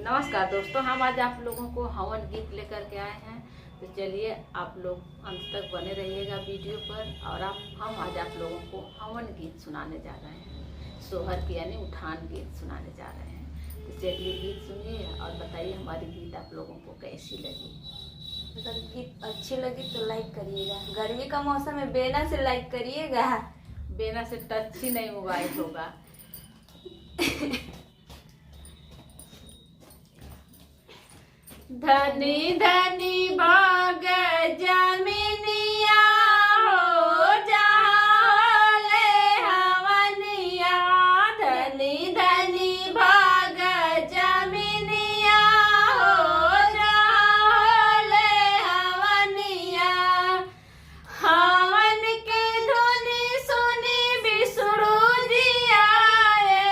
नमस्कार दोस्तों, हम आज आप लोगों को हवन गीत लेकर के आए हैं। तो चलिए आप लोग अंत तक बने रहिएगा वीडियो पर। और हम आज आप लोगों को हवन गीत सुनाने जा रहे हैं, सोहर की यानी उठान गीत सुनाने जा रहे हैं। तो चलिए गीत सुनिए और बताइए हमारी गीत आप लोगों को कैसी लगी। अगर गीत अच्छी लगी तो लाइक करिएगा। गर्मी का मौसम है, बेना से लाइक करिएगा। बेना से टच ही नहीं मोबाइल होगा। धनी धनी बाग जमीनिया हो जाले हवनिया, धनी धनी बाग जमीनिया हो जाले हवनिया। हवन के धुनी सुनी विष्णु जी आए,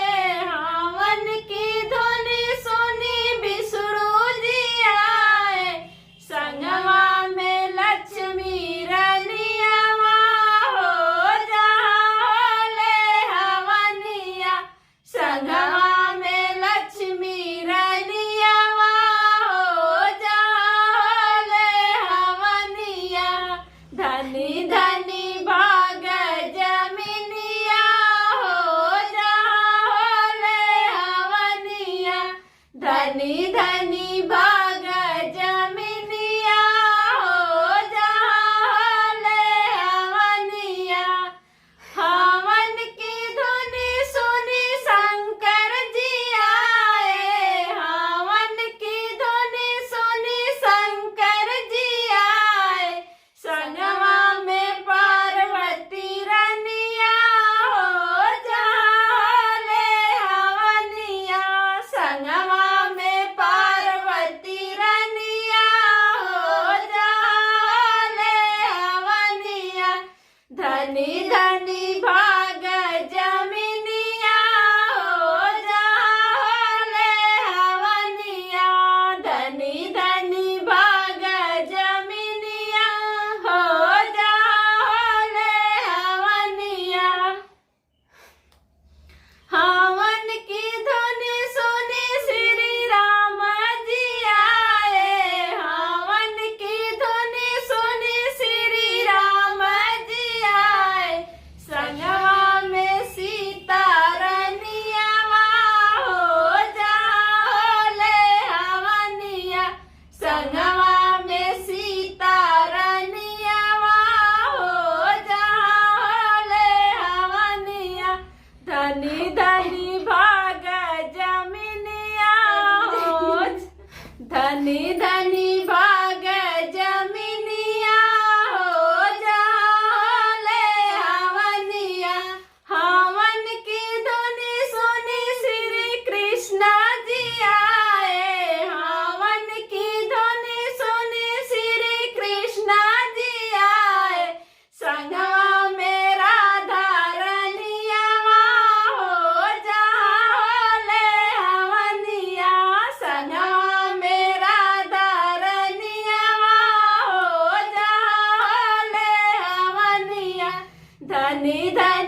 हवन की धुनी सुनी विष्णु जी आए। संगवा में लक्ष्मी रनियावा हो जाले हवनिया, संगवा में लक्ष्मी रनियावा हो जाले हवनिया। धनी धनी भाग जमीनिया हो जाले हवनिया, धनी धनी भाग जमीनिया हो जाले हवनिया। हवन की धुनी सुनी शंकर जी आए, हवन की धुनी सुनी शंकर जी आए। संगवा में पार्वती रनिया हो जाले हवनिया, संगवा में पार्वती रनिया हो जाले हवनिया। धनी धनी भाग जमीनिया हो जाले हवनिया, धनी धनी भाग जमीनिया हो जाले हवनिया। हवन की धुनी सुनी श्री राम जी आए, हवन की धुनी सुनी श्री राम जी आए। संगवा में सीता रनियावा हो जाले हवनिया, संगवा में सीता रनियावा हो जाले हवनिया। धनी धनी भाग जमीनिया हो, धनी धनी भाग जमीनिया हो जाले हवनिया। हवन की धुनी सुनी श्री कृष्ण जी आए, हवन की धुनी सुनी श्री कृष्ण जी आए। संगवा में राधा रनियावा हो जाले हवनिया, संगवा में राधा रनियावा हो जाले हवनिया। धनी धनी